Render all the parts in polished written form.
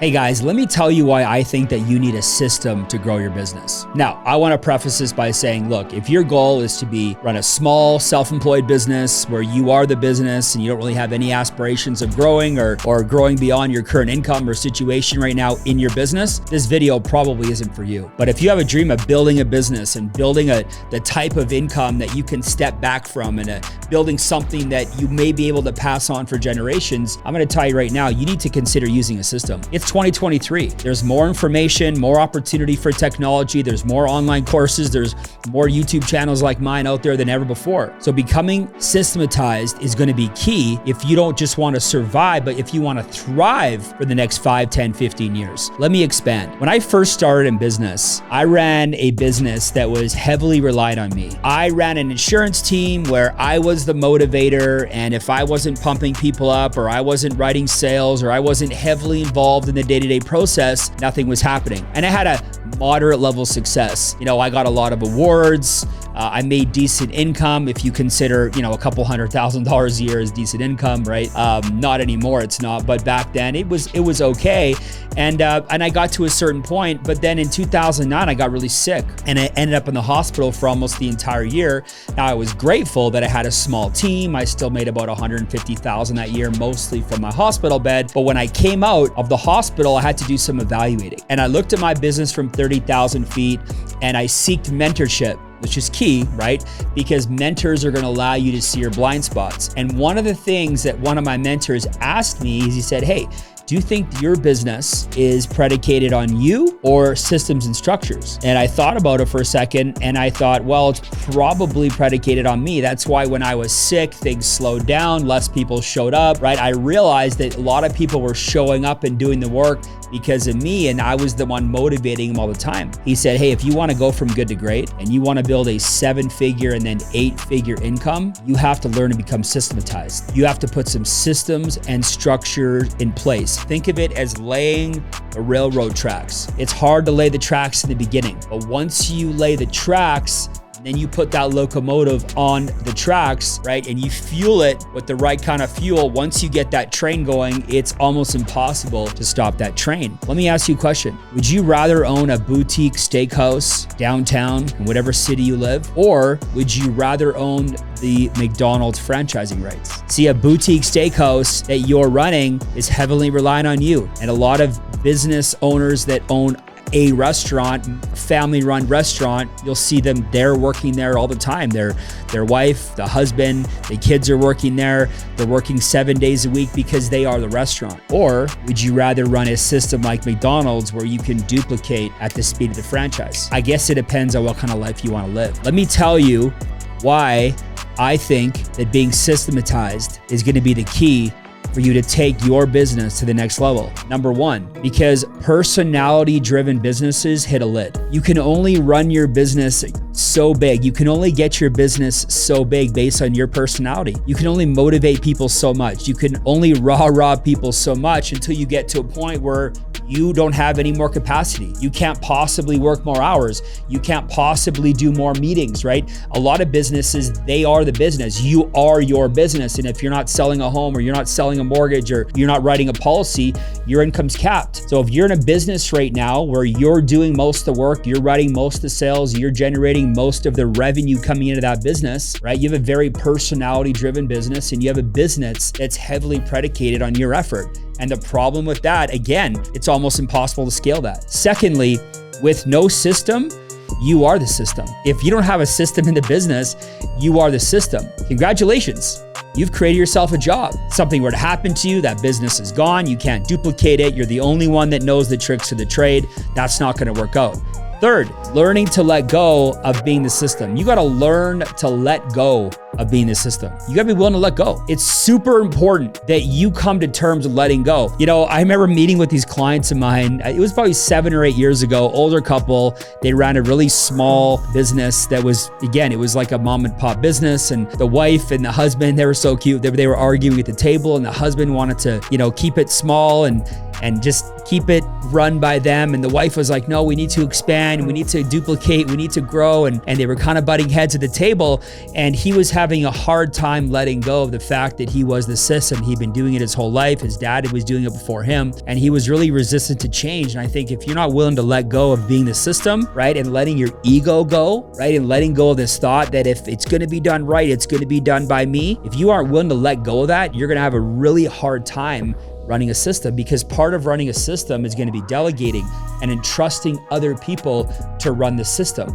Hey guys, let me tell you why I think that you need a system to grow your business. Now, I want to preface this by saying, look, if your goal is to run a small self-employed business where you are the business and you don't really have any aspirations of growing or growing beyond your current income or situation right now in your business, this video probably isn't for you. But if you have a dream of building a business and building the type of income that you can step back from and building something that you may be able to pass on for generations, I'm going to tell you right now, you need to consider using a system. It's 2023. There's more information, more opportunity for technology. There's more online courses. There's more YouTube channels like mine out there than ever before. So becoming systematized is going to be key if you don't just want to survive, but if you want to thrive for the next 5, 10, 15 years. Let me expand. When I first started in business, I ran a business that was heavily relied on me. I ran an insurance team where I was the motivator, and if I wasn't pumping people up or I wasn't writing sales or I wasn't heavily involved in the day-to-day process, nothing was happening. And I had a moderate level success. You know, I got a lot of awards. I made decent income. If you consider, a couple $100,000 a year is decent income, right? Not anymore, it's not. But back then it was okay. And I got to a certain point, but then in 2009, I got really sick and I ended up in the hospital for almost the entire year. Now I was grateful that I had a small team. I still made about $150,000 that year, mostly from my hospital bed. But when I came out of the hospital, I had to do some evaluating. And I looked at my business from 30,000 feet and I sought mentorship, which is key, right? Because mentors are going to allow you to see your blind spots. And one of the things that one of my mentors asked me is he said, hey, do you think your business is predicated on you or systems and structures? And I thought about it for a second and I thought, well, it's probably predicated on me. That's why when I was sick, things slowed down, less people showed up, right? I realized that a lot of people were showing up and doing the work because of me, and I was the one motivating them all the time. He said, hey, if you want to go from good to great and you want to build a 7-figure and then 8-figure income, you have to learn to become systematized. You have to put some systems and structure in place. Think of it as laying the railroad tracks. It's hard to lay the tracks in the beginning, but once you lay the tracks, then you put that locomotive on the tracks, right? And you fuel it with the right kind of fuel. Once you get that train going, it's almost impossible to stop that train. Let me ask you a question. Would you rather own a boutique steakhouse downtown in whatever city you live? Or would you rather own the McDonald's franchising rights? See, a boutique steakhouse that you're running is heavily reliant on you. And a lot of business owners that own a restaurant, family-run restaurant, you'll see them, they're working there all the time. Their wife, the husband, the kids are working there. They're working 7 days a week because they are the restaurant. Or would you rather run a system like McDonald's where you can duplicate at the speed of the franchise? I guess it depends on what kind of life you want to live. Let me tell you why I think that being systematized is going to be the key for you to take your business to the next level. Number one, because personality-driven businesses hit a lid. You can only run your business so big. You can only get your business so big based on your personality. You can only motivate people so much. You can only rah-rah people so much until you get to a point where you don't have any more capacity. You can't possibly work more hours. You can't possibly do more meetings, right? A lot of businesses, they are the business. You are your business. And if you're not selling a home or you're not selling a mortgage or you're not writing a policy, your income's capped. So if you're in a business right now where you're doing most of the work, you're writing most of the sales, you're generating most of the revenue coming into that business, right? You have a very personality-driven business and you have a business that's heavily predicated on your effort. And the problem with that, again, it's almost impossible to scale that. Secondly, with no system, you are the system. If you don't have a system in the business, you are the system. Congratulations. You've created yourself a job. Something were to happen to you, that business is gone. You can't duplicate it. You're the only one that knows the tricks of the trade. That's not going to work out. Third, learning to let go of being the system. You got to learn to let go of being the system. You got to be willing to let go. It's super important that you come to terms with letting go. I remember meeting with these clients of mine. It was probably 7 or 8 years ago, older couple. They ran a really small business that was, again, it was like a mom and pop business. And the wife and the husband, they were so cute. They were arguing at the table and the husband wanted to, keep it small and just keep it run by them. And the wife was like, no, we need to expand. We need to duplicate. We need to grow. And they were kind of butting heads at the table. And he was having having a hard time letting go of the fact that he was the system. He'd been doing it his whole life. His dad was doing it before him, and he was really resistant to change. And I think if you're not willing to let go of being the system, right, and letting your ego go, right, and letting go of this thought that if it's going to be done right, it's going to be done by me. If you aren't willing to let go of that, you're going to have a really hard time running a system, because part of running a system is going to be delegating and entrusting other people to run the system,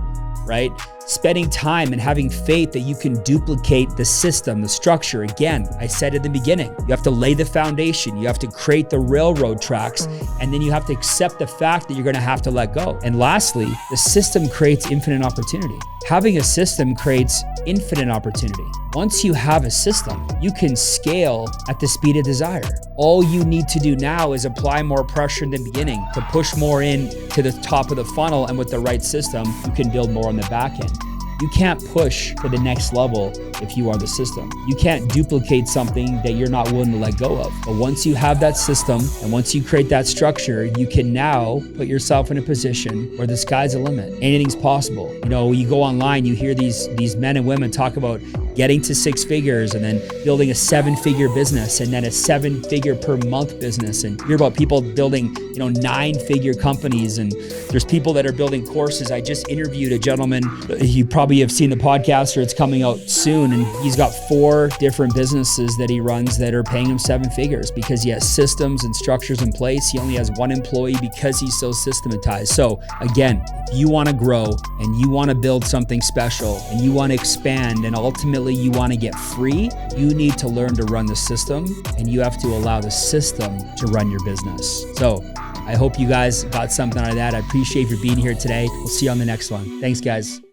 right? Spending time and having faith that you can duplicate the system, the structure. Again, I said at the beginning, you have to lay the foundation, you have to create the railroad tracks, and then you have to accept the fact that you're going to have to let go. And lastly, the system creates infinite opportunity. Having a system creates infinite opportunity. Once you have a system, you can scale at the speed of desire. All you need to do now is apply more pressure in the beginning to push more in to the top of the funnel, and with the right system, you can build more on the back end. You can't push to the next level if you are the system. You can't duplicate something that you're not willing to let go of. But once you have that system and once you create that structure, you can now put yourself in a position where the sky's the limit. Anything's possible. You know, you go online, you hear these men and women talk about getting to 6 figures and then building a 7-figure business and then a 7-figure per month business. And you hear about people building, 9-figure companies. And there's people that are building courses. I just interviewed a gentleman. You probably have seen the podcast, or it's coming out soon. And he's got 4 different businesses that he runs that are paying him 7 figures because he has systems and structures in place. He only has 1 employee because he's so systematized. So again, if you want to grow and you want to build something special and you want to expand and ultimately you want to get free, you need to learn to run the system, and you have to allow the system to run your business. So I hope you guys got something out of that. I appreciate you being here today. We'll see you on the next one. Thanks, guys.